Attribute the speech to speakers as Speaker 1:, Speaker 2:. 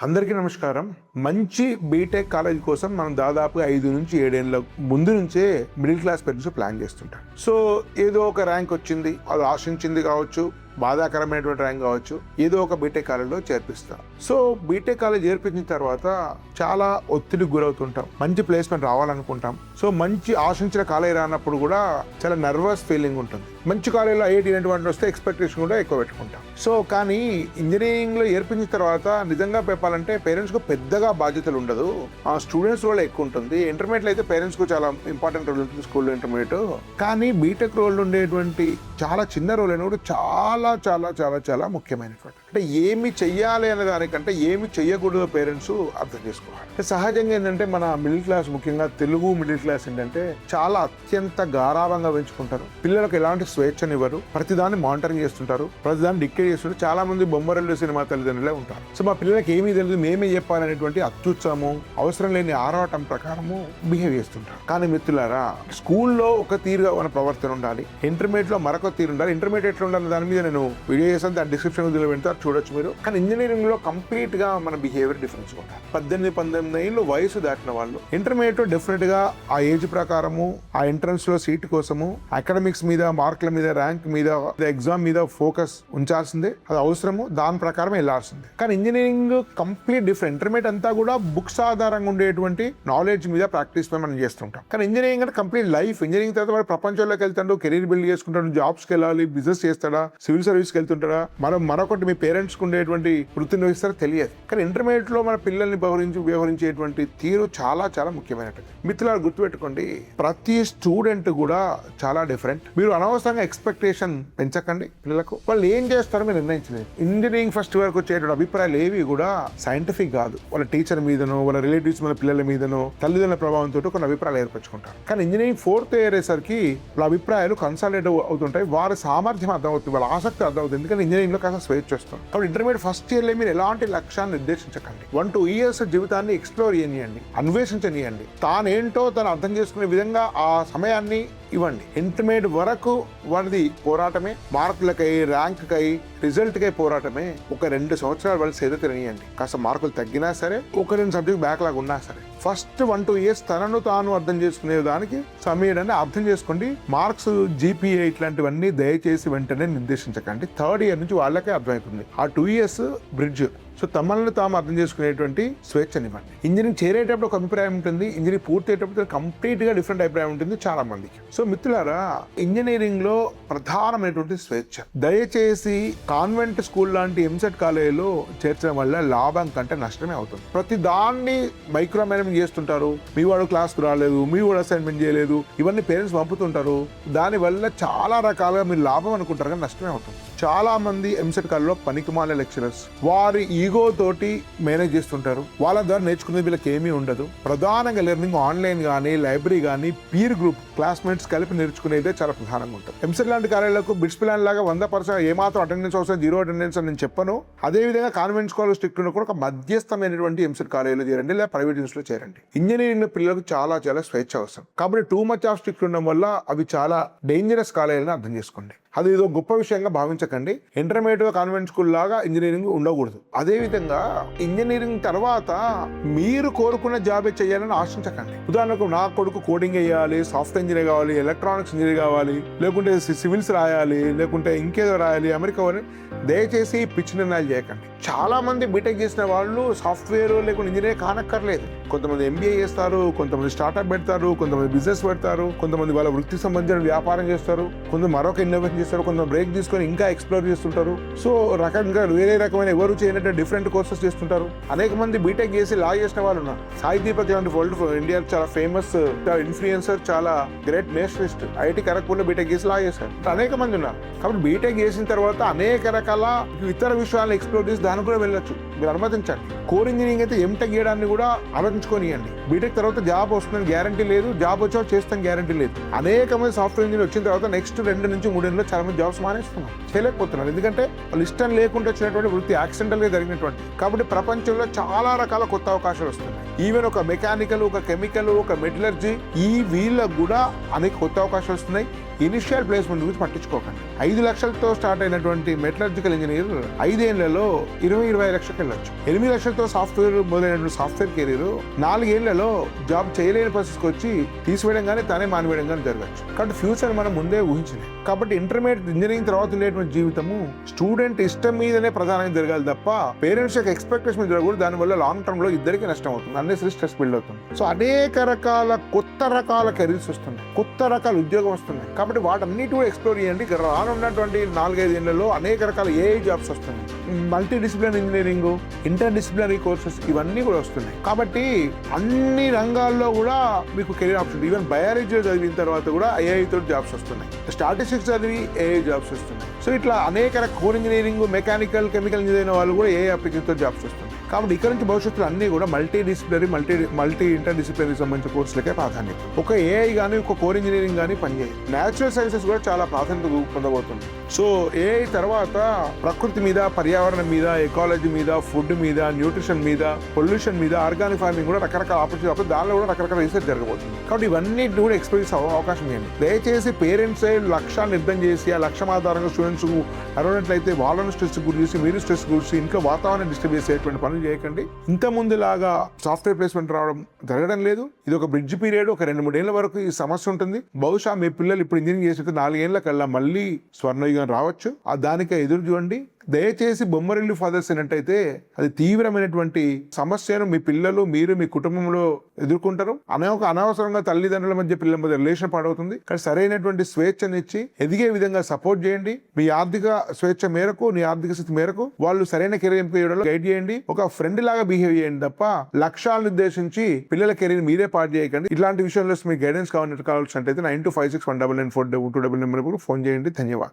Speaker 1: అందరికీ నమస్కారం. మంచి బీటెక్ కాలేజ్ కోసం మనం దాదాపుగా 5 నుంచి 7 ఏళ్ల ముందు నుంచే మిడిల్ క్లాస్ పేరెంట్స్ ప్లాన్ చేస్తుంటాం. సో ఏదో ఒక ర్యాంక్ వచ్చింది, అది ఆశించింది కావచ్చు, బాధాకరమైనటువంటి ర్యాంక్ కావచ్చు, ఏదో ఒక బీటెక్ కాలేజ్లో చేర్పిస్తాం. సో బీటెక్ కాలేజ్ చేర్పించిన తర్వాత చాలా ఒత్తిడికి గురవుతుంటాం. మంచి ప్లేస్మెంట్ రావాలనుకుంటాం. సో మంచి ఆశించిన కాలేజ్ రానప్పుడు కూడా చాలా నర్వస్ ఫీలింగ్ ఉంటుంది. మంచి కాలేజ్లో ఐఐటీ వస్తే ఎక్స్పెక్టేషన్ కూడా ఎక్కువ పెట్టుకుంటాం. సో కానీ ఇంజనీరింగ్లో చేర్పించిన తర్వాత నిజంగా చెప్పాలంటే పేరెంట్స్కు పెద్దగా బాధ్యతలు ఉండదు, ఆ స్టూడెంట్స్ రోల్ ఎక్కువ ఉంటుంది. ఇంటర్మీడియట్లో అయితే పేరెంట్స్కు చాలా ఇంపార్టెంట్ రోల్ ఉంటుంది స్కూల్లో ఇంటర్మీడియట్. కానీ బీటెక్ రోల్ ఉండేటువంటి చాలా చిన్న రోల్ అయినా కూడా చాలా చాలా చాలా చాలా ముఖ్యమైనటువంటి, అంటే ఏమి చెయ్యాలి అనే దానికంటే ఏమి చెయ్యకూడదు పేరెంట్స్ అర్థం చేసుకోవాలి. అంటే సహజంగా ఏంటంటే మన మిడిల్ క్లాస్, ముఖ్యంగా తెలుగు మిడిల్ క్లాస్ ఏంటంటే చాలా అత్యంత గారాభంగా పెంచుకుంటారు. పిల్లలకు ఎలాంటి స్వేచ్ఛనివ్వరు, ప్రతిదాన్ని మానిటరింగ్ చేస్తుంటారు, ప్రతిదాన్ని డిక్టేట్ చేస్తుంటారు. చాలా మంది బొమ్మరల్లు సినిమా తల్లిదండ్రులే ఉంటారు. సో మా పిల్లలకి ఏమీ తెలియదు, మేమే చెప్పాలనేటువంటి అత్యుత్సాహము, అవసరం లేని ఆరాటం ప్రకారము బిహేవ్ చేస్తుంటారు. కానీ మిత్రులారా, స్కూల్లో ఒక తీరుగా మన ప్రవర్తన ఉండాలి, ఇంటర్మీడియట్లో మరొక తీరు ఉండాలి. ఇంటర్మీడియట్ ఎట్లా ఉండాలి దాని మీద నేను వీడియో చేస్తాను, దాని డిస్క్రిప్షన్ పెడతారు, చూడొచ్చు మీరు. కానీ ఇంజనీరింగ్ లో కంప్లీట్ గా మన బిహేవియర్ డిఫరెన్స్ ఉంటాయి. 18-19 ఏళ్ళు వయసు దాటిన వాళ్ళు ఇంటర్మీడియట్ డెఫినెట్ గా ఆ ఏజ్ ప్రకారము, ఆ ఎంట్రన్స్ లో సీట్ కోసము, అకాడమిక్స్ మీద, మార్కుల మీద, ర్యాంక్ మీద, ఎగ్జామ్ మీద ఫోకస్ ఉంచాల్సిందే, అది అవసరము, దాని ప్రకారం వెళ్ళాల్సిందే. కానీ ఇంజనీరింగ్ కంప్లీట్ డిఫరెంట్. ఇంటర్మీడియట్ అంతా కూడా బుక్స్ ఆధారంగా ఉండేటువంటి నాలెడ్జ్ మీద, ప్రాక్టీస్ మీద మనం చేస్తుంటాం. కానీ ఇంజనీరింగ్ అంటే కంప్లీట్ లైఫ్. ఇంజనీరింగ్ తర్వాత వాడు ప్రపంచంలోకి వెళ్తాడు, కెరీర్ బిల్డ్ చేసుకుంటాడు, జాబ్స్కి వెళ్ళాలి, బిజినెస్ చేస్తాడా, సివిల్ సర్వీస్కి వెళ్తుంటాడా, మరొకటి మీ పేరెంట్స్కి ఉండేటువంటి వృత్తిని వహిస్తారో తెలియదు. కానీ ఇంటర్మీడియట్ లో మన పిల్లల్ని వ్యవహరించేటువంటి తీరు చాలా చాలా ముఖ్యమైనటువంటి. మిత్రులారా గుర్తుపెట్టుకోండి, ప్రతి స్టూడెంట్ కూడా చాలా డిఫరెంట్. మీరు అనవసరంగా ఎక్స్పెక్టేషన్ పెంచకండి పిల్లలకు. వాళ్ళు ఏం చేస్తారో మీరు నిర్ణయించలేదు. ఇంజనీరింగ్ ఫస్ట్ వరకు వచ్చేటువంటి అభిప్రాయాలు ఏవి కూడా సైంటిఫిక్ కాదు. వాళ్ళ టీచర్ మీదనో, వాళ్ళ రిలేటివ్స్ మన పిల్లల మీదనో, తల్లిదండ్రుల ప్రభావంతో కొన్ని అభిప్రాయాలు ఏర్పరచుకుంటారు. కానీ ఇంజనీరింగ్ 4th ఇయర్ అయ్యేసరికి వాళ్ళ అభిప్రాయాలు కన్సాలిడేట్ అవుతుంటాయి, వారి సామర్థ్యం అర్థమవుతుంది, వాళ్ళ ఆసక్తి అర్థమవుతుంది. ఎందుకంటే ఇంజనీరింగ్ లో కాస్త స్వేచ్ఛ వస్తుంది. కాబట్టి ఇంటర్మీడియట్ ఫస్ట్ ఇయర్లో మీరు ఎలాంటి లక్ష్యాన్ని నిర్దేశించకండి. 1-2 ఇయర్స్ జీవితాన్ని ఎక్స్ప్లోర్ చేయనియండి, అన్వేషించనియండి. తానేంటో తను అర్థం చేసుకునే విధంగా ఆ సమయాన్ని ఇవ్వండి. ఇంటర్మీడియట్ వరకు వాడిది పోరాటమే, మార్కులకై, ర్యాంక్కై, రిజల్ట్కై పోరాటమే. ఒక 2 సంవత్సరాలు వాళ్ళు సేద తిరనియండి. కాస్త మార్కులు తగ్గినా సరే, 1-2 సబ్జెక్ట్ బ్యాక్లాగ్ ఉన్నా సరే, ఫస్ట్ 1-2 ఇయర్స్ తనను తాను అర్థం చేసుకునే దానికి సమయాన్ని అర్థం చేసుకోండి. మార్క్స్, జీపీఏ ఇట్లాంటివన్నీ దయచేసి వెంటనే నిర్దేశించకండి. 3rd ఇయర్ నుంచి వాళ్ళకే అర్థమవుతుంది. ఆ 2 ఇయర్స్ బ్రిడ్జ్. సో తమను తాము అర్థం చేసుకునేటువంటి స్వేచ్ఛనివ్వండి. ఇంజనీరింగ్ చేరేటప్పుడు ఒక అభిప్రాయం ఉంటుంది, ఇంజనీరింగ్ పూర్తి అయ్యేటప్పుడు కంప్లీట్ గా డిఫరెంట్ అభిప్రాయం ఉంటుంది చాలా మందికి. సో మిత్రులారా, ఇంజనీరింగ్ లో ప్రధానమైనటువంటి స్వేచ్ఛ. దయచేసి కాన్వెంట్ స్కూల్ లాంటి ఎంసెట్ కాలేజీలో చేర్చడం వల్ల లాభం కంటే నష్టమే అవుతుంది. ప్రతి దాన్ని మైక్రో మేనేజ్మెంట్ చేస్తుంటారు. మీ వాడు క్లాస్కు రాలేదు, మీ వాడు అసైన్మెంట్ చేయలేదు, ఇవన్నీ పేరెంట్స్ పంపుతుంటారు. దానివల్ల చాలా రకాలుగా మీరు లాభం అనుకుంటారు కానీ నష్టమే అవుతుంది. చాలా మంది ఎంసెట్ కాలేజీలో పనికిమాల లెక్చరర్స్ వారి ఈగో తోటి మేనేజ్ చేస్తుంటారు. వాళ్ళ ద్వారా నేర్చుకునేది వీళ్ళకి ఏమీ ఉండదు. ప్రధానంగా లెర్నింగ్ ఆన్లైన్ కానీ, లైబ్రరీ కానీ, పీర్ గ్రూప్, క్లాస్మేట్స్ కలిపి నేర్చుకునేదే చాలా ప్రధానంగా ఉంటుంది. ఎంసెట్ లాంటి కార్యాలకు బిట్స్ ప్లాన్ లాగా 100% ఏమాత్రం అటెండెన్స్ అవసరం, 0 అటెండెన్స్ అని నేను చెప్పను. అదేవిధంగా కాన్వెంట్ స్కూల్ స్ట్రిక్ట్ ఉన్న కూడా ఒక మధ్యస్థమైనటువంటి ఎంసెట్ కాలేజీలో చేరండి, లేదా ప్రైవేట్ యూనివర్సిటీలో చేరండి. ఇంజనీరింగ్ పిల్లలకు చాలా చాలా స్వేచ్ఛ అవసరం. కాబట్టి టూ మచ్ ఆఫ్ స్ట్రిక్ట్ ఉండడం వల్ల అవి చాలా డేంజరస్ కాలేజీలని అర్థం చేసుకోండి. అది ఏదో గొప్ప విషయంగా భావించకండి. ఇంటర్మీడియట్ కాన్వెంట్ స్కూల్ లాగా ఇంజనీరింగ్ ఉండకూడదు. అదేవిధంగా ఇంజనీరింగ్ తర్వాత మీరు కోరుకున్న జాబే చేయాలని ఆశించకండి. ఉదాహరణకు నా కొడుకు కోడింగ్ వేయాలి, సాఫ్ట్వేర్ ఇంజనీర్ కావాలి, ఎలక్ట్రానిక్స్ ఇంజనీర్ కావాలి, లేకుంటే సివిల్స్ రాయాలి, లేకుంటే ఇంకేదో రాయాలి, అమెరికా అని దయచేసి పిచ్చి నిర్ణయాలు చేయకండి. చాలా మంది బీటెక్ చేసిన వాళ్ళు సాఫ్ట్వేర్ లేకుంటే ఇంజనీర్ కానక్కర్లేదు. కొంతమంది ఎంబీఏ చేస్తారు, కొంతమంది స్టార్ట్అప్ పెడతారు, కొంతమంది బిజినెస్ పెడతారు, కొంతమంది వాళ్ళ వృత్తికి సంబంధించిన వ్యాపారం చేస్తారు, కొంతమంది మరొక ఇన్నోవేషన్ చేస్తారు, కొంతమంది బ్రేక్ తీసుకొని ఇంకా ఎక్స్ప్లోర్ చేస్తుంటారు. సో రకంగా వేరే రకమైన ఎవరు చేయనట్టు డిఫరెంట్ కోర్సెస్ చేస్తుంటారు. అనేక మంది బీటెక్ చేసి లా చేసిన వాళ్ళు ఉన్నారు. సాయి దీపక్ లాంటి వరల్డ్ ఇండియా చాలా ఫేమస్ ఇన్ఫ్లుయెన్సర్, చాలా గ్రేట్ నేషనలిస్ట్, ఐఐటి ఖరగ్పూర్లో బీటెక్ చేసి లా చేశారు. అనేక మంది ఉన్నారు. కాబట్టి బీటెక్ చేసిన తర్వాత అనేక రకాల ఇతర విషయాలను ఎక్స్ప్లోర్ చేసి దానికి కూడా వెళ్ళొచ్చు. మీరు అనుమతించండి. కోర్ ఇంజనీరింగ్ అయితే ఎంటెక్ చేయడాన్ని కూడా ఆలోచించుకోనియండి. బీటెక్ తర్వాత జాబ్ వస్తుందని గ్యారంటీ లేదు, జాబ్ వచ్చా చేస్తాం గ్యారంటీ లేదు. అనేక మంది సాఫ్ట్వేర్ ఇంజనీర్ వచ్చిన తర్వాత నెక్స్ట్ 2 నుంచి 3 ఏళ్ళలో చాలా మంది జాబ్స్ మానేస్తున్నారు, చేయలేకపోతున్నారు. ఎందుకంటే వాళ్ళు ఇష్టం లేకుండా వచ్చినటువంటి వృత్తి, యాక్సిడెంటల్ గా జరిగినటువంటి. కాబట్టి ప్రపంచంలో చాలా రకాల కొత్త అవకాశాలు వస్తున్నాయి. ఈవెన్ ఒక మెకానికల్, ఒక కెమికల్, ఒక మెటలర్జీ, ఈ వీళ్ళకు కూడా అనేక కొత్త అవకాశాలు వస్తున్నాయి. ఇనిషియల్ ప్లేస్మెంట్ గురించి పట్టించుకోకండి. 5 లక్షలతో స్టార్ట్ అయినటువంటి మెటలర్జికల్ ఇంజనీర్ 5 ఏళ్లలో 20-25 లక్షలకు వెళ్ళొచ్చు. 8 లక్షలతో సాఫ్ట్వేర్ మొదలైనటువంటి సాఫ్ట్వేర్ కెరీర్ 4 ఏళ్లలో జాబ్ చేయలేని పరిస్థితికి వచ్చి తీసివేయడం కానీ తానే మానివేయడం కానీ జరగచ్చు. కాబట్టి ఫ్యూచర్ మనం ముందే ఊహించలేదు. కాబట్టి ఇంటర్మీడియట్ ఇంజనీరింగ్ తర్వాత ఉండేటువంటి జీవితము స్టూడెంట్ ఇష్టం మీదనే ప్రధానంగా జరగాలి తప్ప పేరెంట్స్ యొక్క ఎక్స్పెక్టేషన్ మీద జరగకూడదు. దానివల్ల లాంగ్ టర్మ్ లో ఇద్దరికి నష్టం అవుతుంది, అన్నెసరీ స్ట్రెస్ బిల్డ్ అవుతుంది. సో అనేక రకాల కొత్త రకాల కెరీర్స్ వస్తున్నాయి, కొత్త రకాల ఉద్యోగం వస్తున్నాయి. కాబట్టి వాటన్నిటి కూడా ఎక్స్ప్లోర్ చేయండి. రానున్నటువంటి 4-5 ఏళ్లలో అనేక రకాల ఏఐ జాబ్స్ వస్తున్నాయి, multi discipline engineering, inter disciplinary courses ఇవన్నీ కూడా వస్తున్నాయి. కాబట్టి అన్ని రంగాల్లో కూడా మీకు కెరీర్ ఆప్షన్. ఈవెన్ బయాలజీ చదివిన తర్వాత కూడా ఏఐ తోటి జాబ్స్ వస్తున్నాయి, స్టాటిస్టిక్స్ చదివి ఏఐ జాబ్స్ వస్తున్నాయి. సో ఇట్లా అనేక core engineering, mechanical, chemical engineering వాళ్ళు కూడా ఏఐ అప్లికేషన్ తో జాబ్స్ వస్తున్నాయి. కాబట్టి ఇక్కడ నుంచి భవిష్యత్తులో అన్ని కూడా multi disciplinary, multi inter disciplinary సంబంధించిన కోర్సులకే ప్రాధాన్యత. ఒక ఏఐ కానీ ఒక కోర్ ఇంజనీరింగ్ కానీ పనిచేయాలి. న్యాచురల్ సైన్సెస్ కూడా చాలా ప్రాధాన్యత పొందబోతుంది. సో ఏఐ తర్వాత ప్రకృతి మీద, పర్యావరణం మీద, ఎకాలజీ మీద, ఫుడ్ మీద, న్యూట్రిషన్ మీద, పొల్యూషన్ మీద, ఆర్గానిక్ ఫార్మింగ్ కూడా రకరకాల ఆపర్చునిటీ, దానిలో కూడా రకరకాల రీసెర్చ్ జరగబోతుంది. కాబట్టి ఇవన్నీ కూడా ఎక్స్పీరియన్స్ అవకాశం ఇవ్వండి. దయచేసి పేరెంట్స్ లక్ష్యాన్ని నిర్ణయం చేసి ఆ లక్ష్యం ఆధారంగా స్టూడెంట్స్ అరవనట్లయితే వాళ్ళని స్ట్రెస్ గురి చేసి, మీరు స్ట్రెస్ గురించి ఇంట్లో వాతావరణం డిస్టర్బ్ చేసేటువంటి పనులు చేయకండి. ఇంత ముందులాగా సాఫ్ట్వేర్ ప్లేస్మెంట్ రావడం జరగడం లేదు. ఇది ఒక బ్రిడ్జ్ పీరియడ్. ఒక 2-3 ఏళ్ల వరకు ఈ సమస్య ఉంటుంది. బహుశా మీ పిల్లలు ఇప్పుడు ఇంజనీరింగ్ చేసి 4 ఏళ్ల కల్లా మళ్ళీ స్వర్ణయుగం రావచ్చు. ఆ దానికే ఎదురు చూడండి. దయచేసి బొమ్మరిల్లు ఫాదర్స్ ఏంటంటే అది తీవ్రమైనటువంటి సమస్యను మీ పిల్లలు, మీరు, మీ కుటుంబంలో ఎదుర్కొంటారు. అనవసరంగా తల్లిదండ్రుల మధ్య పిల్లల మధ్య రిలేషన్ పాడవుతుంది. కానీ సరైనటువంటి స్వేచ్ఛనిచ్చి ఎదిగే విధంగా సపోర్ట్ చేయండి. మీ ఆర్థిక స్వేచ్ఛ మేరకు, నీ ఆర్థిక స్థితి మేరకు వాళ్ళు సరైన కెరీర్ ఎంపిక చేయడంలో గైడ్ చేయండి. ఒక ఫ్రెండ్ లాగా బిహేవ్ చేయండి తప్ప లక్ష్యాలను ఉద్దేశించి పిల్లల కెరీర్ మీరే పాటు చేయకండి. ఇట్లాంటి విషయంలో మీకు గైడెన్స్ కావాల్సినట్టయితే 9256199422 నెంబర్ ఫోన్ చేయండి. ధన్యవాదాలు.